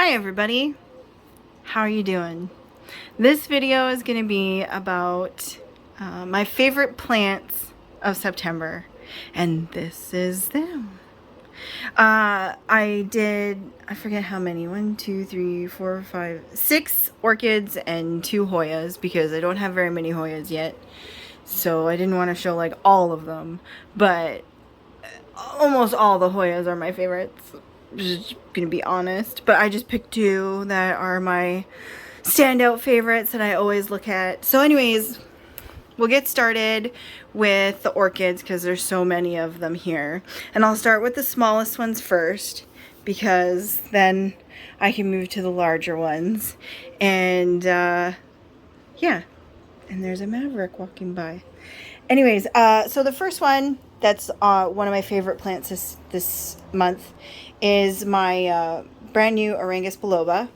Hi everybody, how are you doing? This video is going to be about my favorite plants of September, and this is them. I forget how many, 1, 2, 3, 4, 5, 6 orchids and 2 Hoyas, because I don't have very many Hoyas yet, so I didn't want to show like all of them, but almost all the Hoyas are my favorites. Just gonna be honest, but I just picked 2 that are my standout favorites that I always look at. So anyways, we'll get started with the orchids because there's so many of them here, and I'll start with the smallest ones first because then I can move to the larger ones. And yeah, and there's a maverick walking by. Anyways, so the first one that's one of my favorite plants this month is my brand new Orangus Bulova.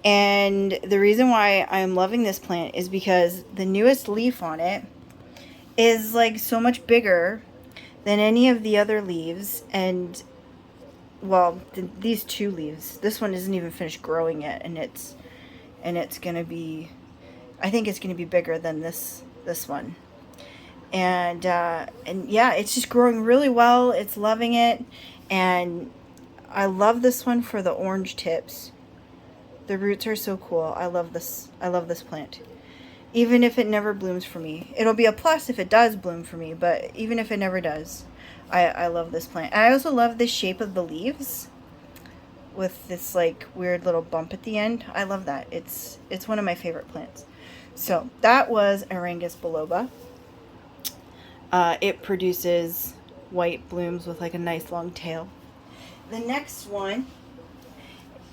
And the reason why I'm loving this plant is because the newest leaf on it is like so much bigger than any of the other leaves. And well, these 2 leaves, this one isn't even finished growing yet, and it's gonna be, I think it's gonna be bigger than this one. And yeah, it's just growing really well. It's loving it, and I love this one for the orange tips. The roots are so cool. I love this plant. Even if it never blooms for me, it'll be a plus if it does bloom for me, but even if it never does, I love this plant. And I also love the shape of the leaves with this like weird little bump at the end. I love that. It's one of my favorite plants. So that was Orangus Bulova. It produces white blooms with like a nice long tail. The next one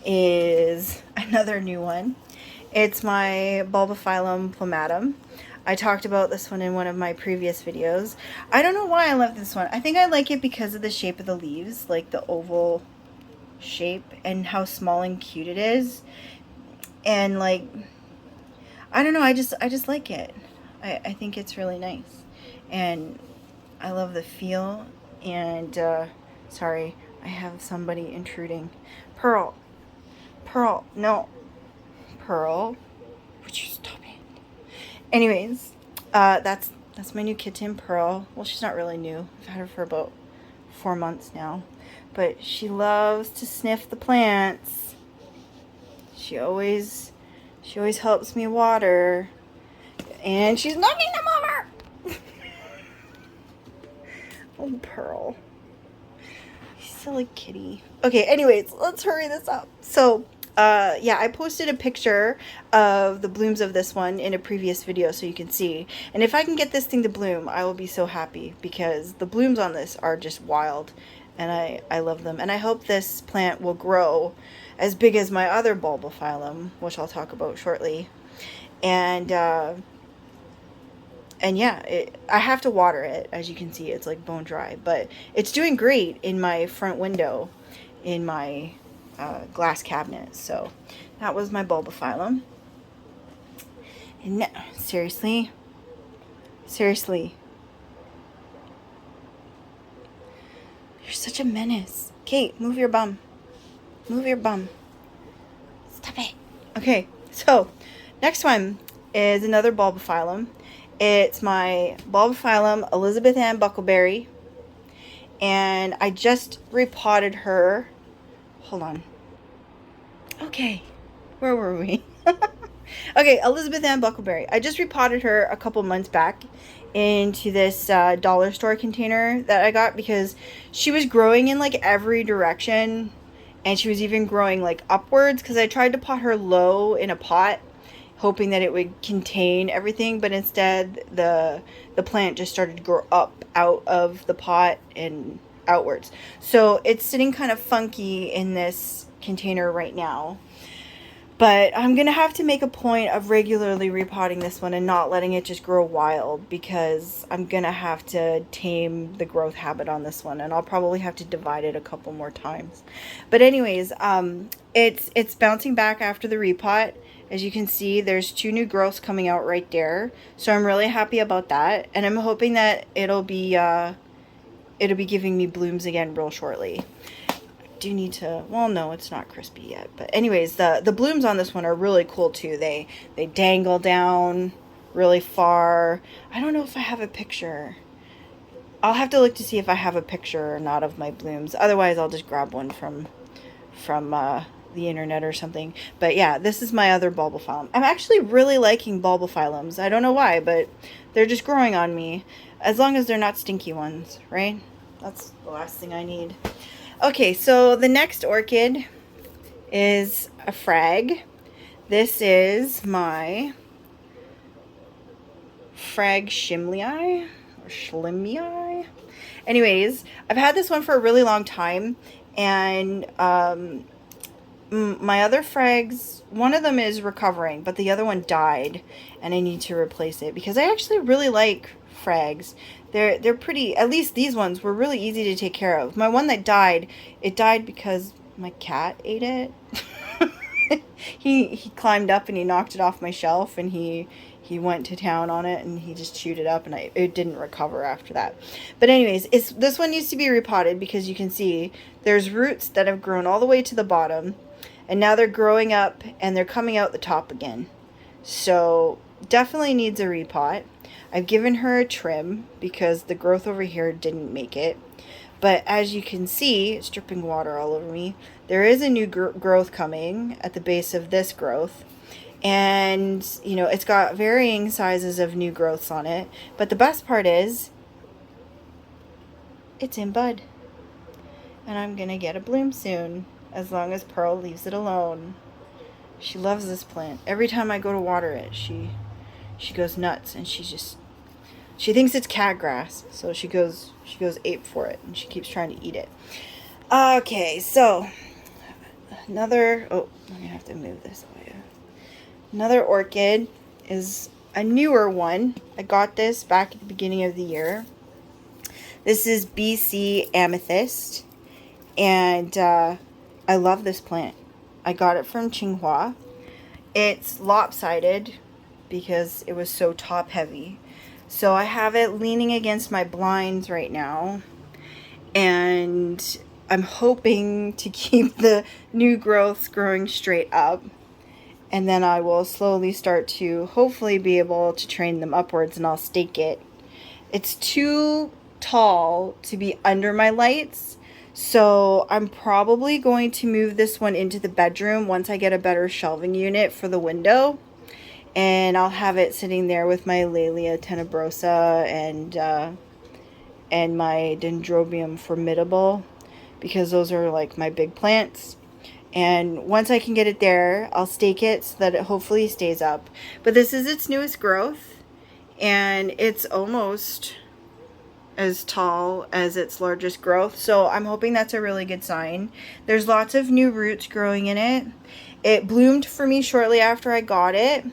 is another new one. It's my Phylum Clematum. I talked about this one in one of my previous videos. I don't know why I love this one. I think I like it because of the shape of the leaves, like the oval shape, and how small and cute it is. And like, I don't know, I just like it. I think it's really nice. And I love the feel. And sorry, I have somebody intruding. Pearl, no, Pearl, would you stop it? Anyways, that's my new kitten, Pearl. Well, she's not really new. I've had her for about 4 months now, but she loves to sniff the plants. She always helps me water, and she's knocking them over. Oh, Pearl. Silly kitty. Okay, anyways, let's hurry this up. So, yeah, I posted a picture of the blooms of this one in a previous video so you can see. And if I can get this thing to bloom, I will be so happy because the blooms on this are just wild. And I love them. And I hope this plant will grow as big as my other Bulbaphyllum, which I'll talk about shortly. And yeah, I have to water it. As you can see, it's like bone dry, but it's doing great in my front window in my glass cabinet. So that was my Bulbaphyllum. And no, seriously, you're such a menace. Kate, move your bum. Stop it. Okay, so next one is another Bulbaphyllum. It's my Bulbaphyllum Elizabeth Ann Buckleberry, and I just repotted her. Hold on. Okay, where were we? Okay, Elizabeth Ann Buckleberry. I just repotted her a couple months back into this dollar store container that I got because she was growing in like every direction, and she was even growing like upwards because I tried to pot her low in a pot, hoping that it would contain everything, but instead the plant just started to grow up out of the pot and outwards. So it's sitting kind of funky in this container right now, but I'm gonna have to make a point of regularly repotting this one and not letting it just grow wild, because I'm gonna have to tame the growth habit on this one, and I'll probably have to divide it a couple more times. But anyways, it's bouncing back after the repot. As you can see, there's 2 new growths coming out right there. So I'm really happy about that. And I'm hoping that it'll be giving me blooms again real shortly. do need to, well, no, it's not crispy yet. But anyways, the blooms on this one are really cool too. They dangle down really far. I don't know if I have a picture. I'll have to look to see if I have a picture or not of my blooms. Otherwise, I'll just grab one from the internet or something. But yeah, this is my other bulbophyllum. I'm actually really liking bulbophyllums. I don't know why, but they're just growing on me. As long as they're not stinky ones, right? That's the last thing I need. Okay, so the next orchid is a frag. This is my Frag Shimlii or Schlimii. Anyways, I've had this one for a really long time, and my other frags, one of them is recovering, but the other one died, and I need to replace it because I actually really like frags. They're pretty, at least these ones were really easy to take care of. My one that died, it died because my cat ate it. He climbed up and he knocked it off my shelf, and he went to town on it, and he just chewed it up, and it didn't recover after that. But anyways, this one needs to be repotted because you can see there's roots that have grown all the way to the bottom, and now they're growing up and they're coming out the top again. So definitely needs a repot. I've given her a trim because the growth over here didn't make it. But as you can see, it's dripping water all over me. There is a new growth coming at the base of this growth. And, you know, it's got varying sizes of new growths on it. But the best part is, it's in bud. And I'm going to get a bloom soon, as long as Pearl leaves it alone. She loves this plant. Every time I go to water it, she goes nuts, and she thinks it's cat grass. So she goes ape for it, and she keeps trying to eat it. Okay, so another, oh, I'm going to have to move this away. Another orchid is a newer one. I got this back at the beginning of the year. This is BC Amethyst, and I love this plant. I got it from Tsinghua. It's lopsided because it was so top heavy. So I have it leaning against my blinds right now, and I'm hoping to keep the new growths growing straight up. And then I will slowly start to hopefully be able to train them upwards, and I'll stake it. It's too tall to be under my lights, so I'm probably going to move this one into the bedroom once I get a better shelving unit for the window. And I'll have it sitting there with my Laelia tenebrosa and my Dendrobium formidable, because those are like my big plants. And once I can get it there, I'll stake it so that it hopefully stays up. But this is its newest growth, and it's almost as tall as its largest growth. So I'm hoping that's a really good sign. There's lots of new roots growing in it. It bloomed for me shortly after I got it.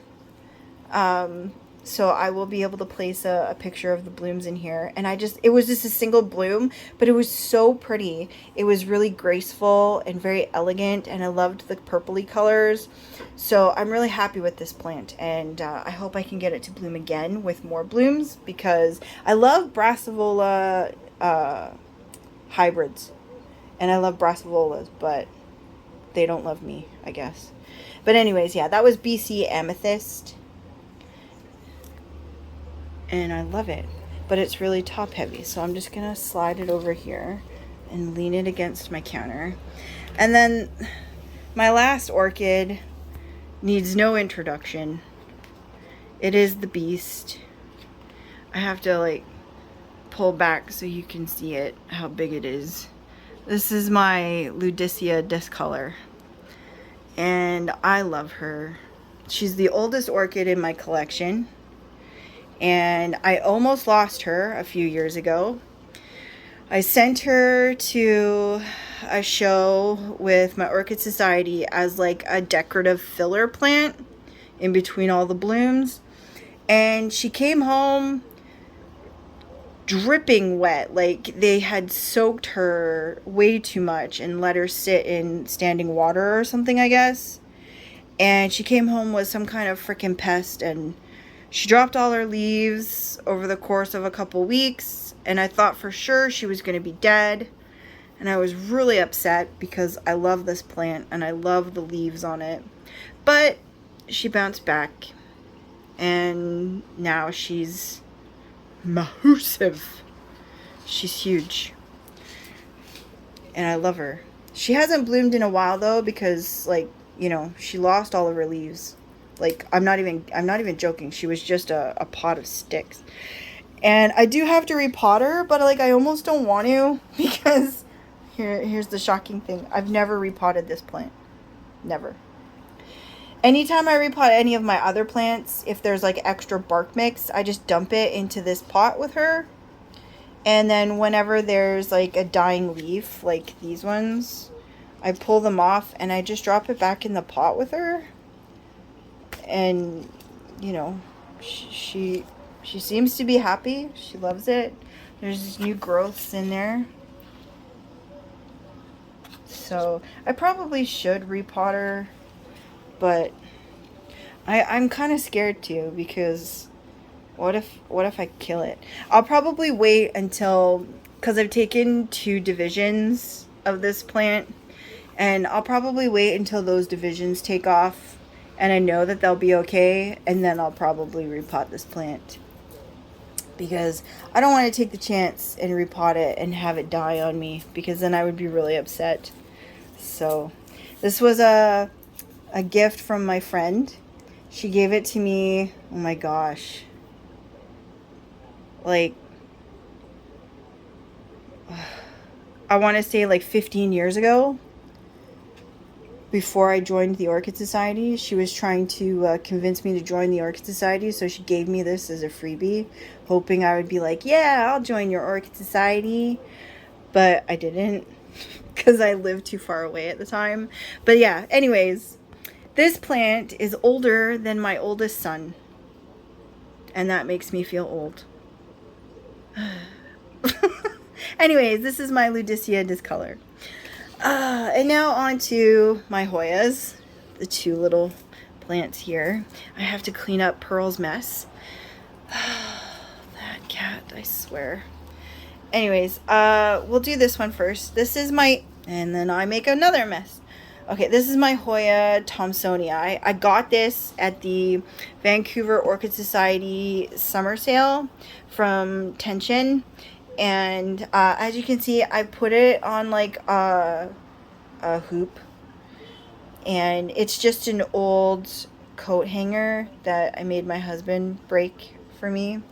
So I will be able to place a picture of the blooms in here. And it was just a single bloom, but it was so pretty. It was really graceful and very elegant, and I loved the purpley colors. So I'm really happy with this plant, and I hope I can get it to bloom again with more blooms, because I love Brassivola hybrids, and I love Brassivolas, but they don't love me, I guess. But anyways, yeah, that was BC Amethyst. And I love it, but it's really top heavy, so I'm just gonna slide it over here and lean it against my counter. And then my last orchid needs no introduction. It is the beast. I have to like pull back so you can see it, how big it is. This is my Ludicia Discolor, and I love her. She's the oldest orchid in my collection, and I almost lost her a few years ago. I sent her to a show with my Orchid Society as like a decorative filler plant in between all the blooms, and she came home dripping wet. Like they had soaked her way too much and let her sit in standing water or something, I guess. And she came home with some kind of freaking pest, and she dropped all her leaves over the course of a couple weeks, and I thought for sure she was going to be dead. and I was really upset because I love this plant and I love the leaves on it. But she bounced back, and now she's massive. She's huge, and I love her. She hasn't bloomed in a while though, because, like, you know, she lost all of her leaves. Like, I'm not even joking. She was just a pot of sticks. And I do have to repot her, but, like, I almost don't want to, because here's the shocking thing. I've never repotted this plant. Never. Anytime I repot any of my other plants, if there's, like, extra bark mix, I just dump it into this pot with her. And then whenever there's, like, a dying leaf, like these ones, I pull them off and I just drop it back in the pot with her. And, you know, she seems to be happy. She loves it. There's new growths in there. So I probably should repot her, but I'm kind of scared too, because what if I kill it? I'll probably wait until, because I've taken 2 divisions of this plant, and I'll probably wait until those divisions take off and I know that they'll be okay, and then I'll probably repot this plant, because I don't want to take the chance and repot it and have it die on me, because then I would be really upset. So this was a gift from my friend. She gave it to me, oh my gosh, like, I want to say like 15 years ago, before I joined the Orchid Society. She was trying to convince me to join the Orchid Society, so she gave me this as a freebie, hoping I would be like, yeah, I'll join your Orchid Society. But I didn't, because I lived too far away at the time. But yeah, anyways, this plant is older than my oldest son, and that makes me feel old. Anyways, this is my Ludicia Discolor. And now on to my Hoyas, the 2 little plants here. I have to clean up Pearl's mess. That cat, I swear. Anyways, we'll do this one first. This is my, and then I make another mess. Okay, this is my Hoya Tom Sonia. I got this at the Vancouver Orchid Society summer sale from Tension. And as you can see, I put it on like a hoop, and it's just an old coat hanger that I made my husband break for me,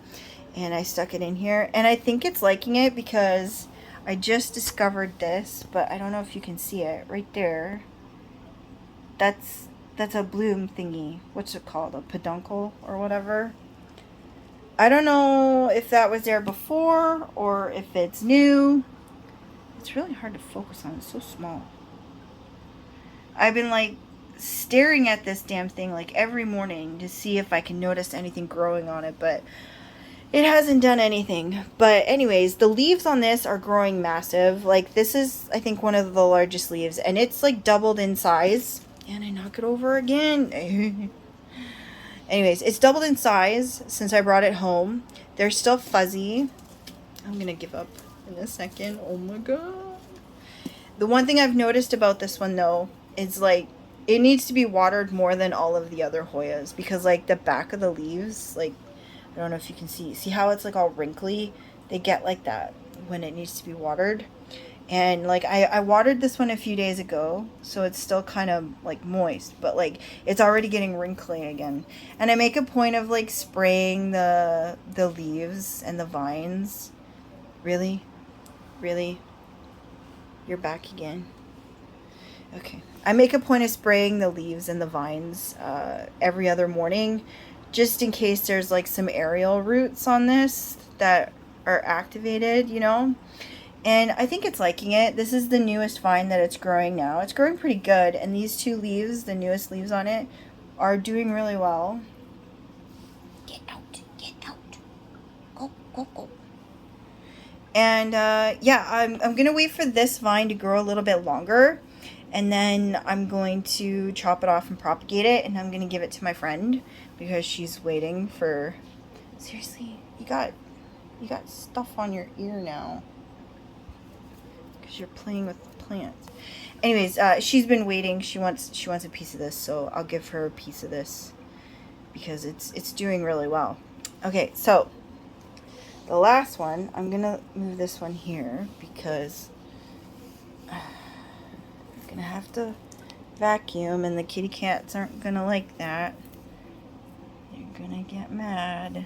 and I stuck it in here, and I think it's liking it because I just discovered this, but I don't know if you can see it right there. That's a bloom thingy. What's it called? A peduncle or whatever. I don't know if that was there before or if it's new. It's really hard to focus on. It's so small. I've been like staring at this damn thing like every morning to see if I can notice anything growing on it, but it hasn't done anything. But anyways, the leaves on this are growing massive. Like, this is, I think, one of the largest leaves, and it's like doubled in size. And I knock it over again. Anyways, it's doubled in size since I brought it home. They're still fuzzy. I'm going to give up in a second. Oh my god. The one thing I've noticed about this one, though, is, like, it needs to be watered more than all of the other Hoyas. Because, like, the back of the leaves, like, I don't know if you can see. See how it's, like, all wrinkly? They get like that when it needs to be watered. And, like, I watered this one a few days ago, so it's still kind of, like, moist. But, like, it's already getting wrinkly again. And I make a point of, like, spraying the leaves and the vines. Really? Really? You're back again. Okay. I make a point of spraying the leaves and the vines every other morning, just in case there's, like, some aerial roots on this that are activated, you know? And I think it's liking it. This is the newest vine that it's growing now. It's growing pretty good. And these 2 leaves, the newest leaves on it, are doing really well. Get out. Get out. Go, go, go. And, yeah, I'm going to wait for this vine to grow a little bit longer. And then I'm going to chop it off and propagate it. And I'm going to give it to my friend, because she's waiting for... Seriously, you got stuff on your ear now. because you're playing with the plants. Anyways, she's been waiting. She wants a piece of this, so I'll give her a piece of this because it's doing really well. Okay, so the last one, I'm gonna move this one here because I'm gonna have to vacuum, and the kitty cats aren't gonna like that. They're gonna get mad.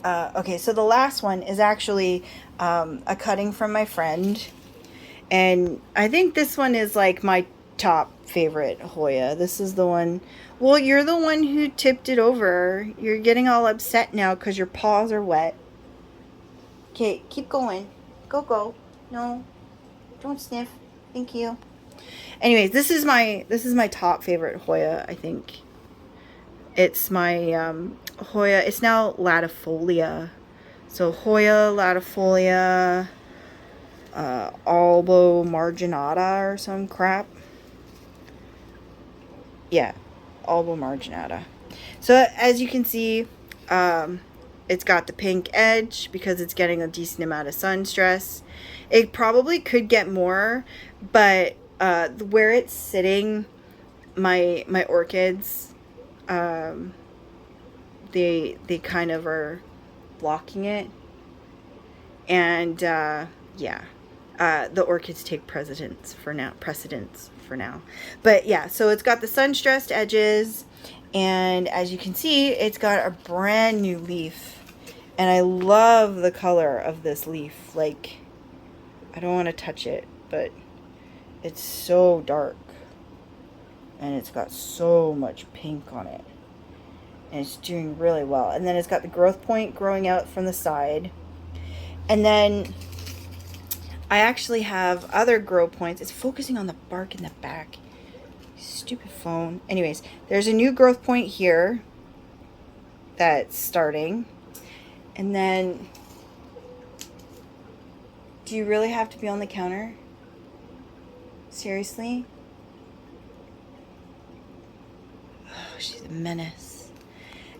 Okay, so the last one is actually a cutting from my friend. And I think this one is like my top favorite Hoya. This is the one. Well, you're the one who tipped it over. You're getting all upset now because your paws are wet. Okay, keep going. Go. No, don't sniff. Thank you. Anyways, this is my top favorite Hoya, I think. It's my Hoya. It's now latifolia. So Hoya latifolia. Albo marginata or some crap. Yeah, Albo marginata. So as you can see, it's got the pink edge because it's getting a decent amount of sun stress. It probably could get more, but where it's sitting, my orchids, they kind of are blocking it, and yeah. The orchids take precedence for now. But yeah, so it's got the sun-stressed edges, and as you can see, it's got a brand new leaf. And I love the color of this leaf. Like, I don't want to touch it, but it's so dark. And it's got so much pink on it. And it's doing really well. And then it's got the growth point growing out from the side. And then I actually have other grow points. It's focusing on the bark in the back. Stupid phone. Anyways, there's a new growth point here that's starting. And then, do you really have to be on the counter? Seriously? Oh, she's a menace.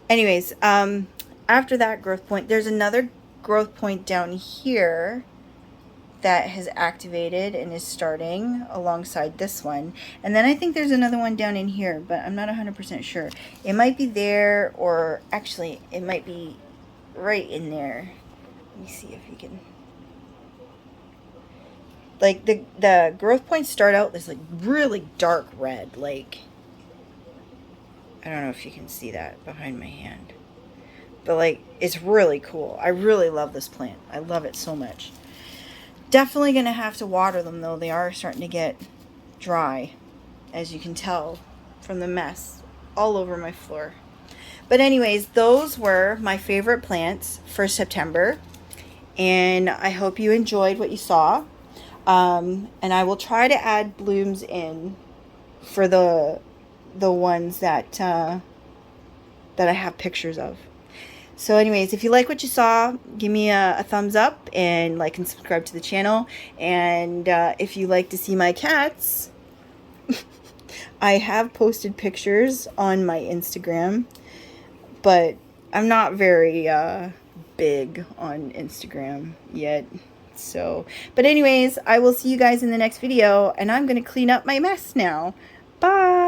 Anyways, after that growth point, there's another growth point down here that has activated and is starting alongside this one. And then I think there's another one down in here, but I'm not 100% sure. It might be there, or actually it might be right in there. Let me see if you can. Like the growth points start out this like really dark red. Like, I don't know if you can see that behind my hand. But like, it's really cool. I really love this plant. I love it so much. Definitely going to have to water them, though. They are starting to get dry, as you can tell from the mess all over my floor. But anyways, those were my favorite plants for September. And I hope you enjoyed what you saw. And I will try to add blooms in for the ones that I have pictures of. So anyways, if you like what you saw, give me a thumbs up and like and subscribe to the channel. And if you like to see my cats, I have posted pictures on my Instagram, but I'm not very big on Instagram yet. So, but anyways, I will see you guys in the next video, and I'm going to clean up my mess now. Bye!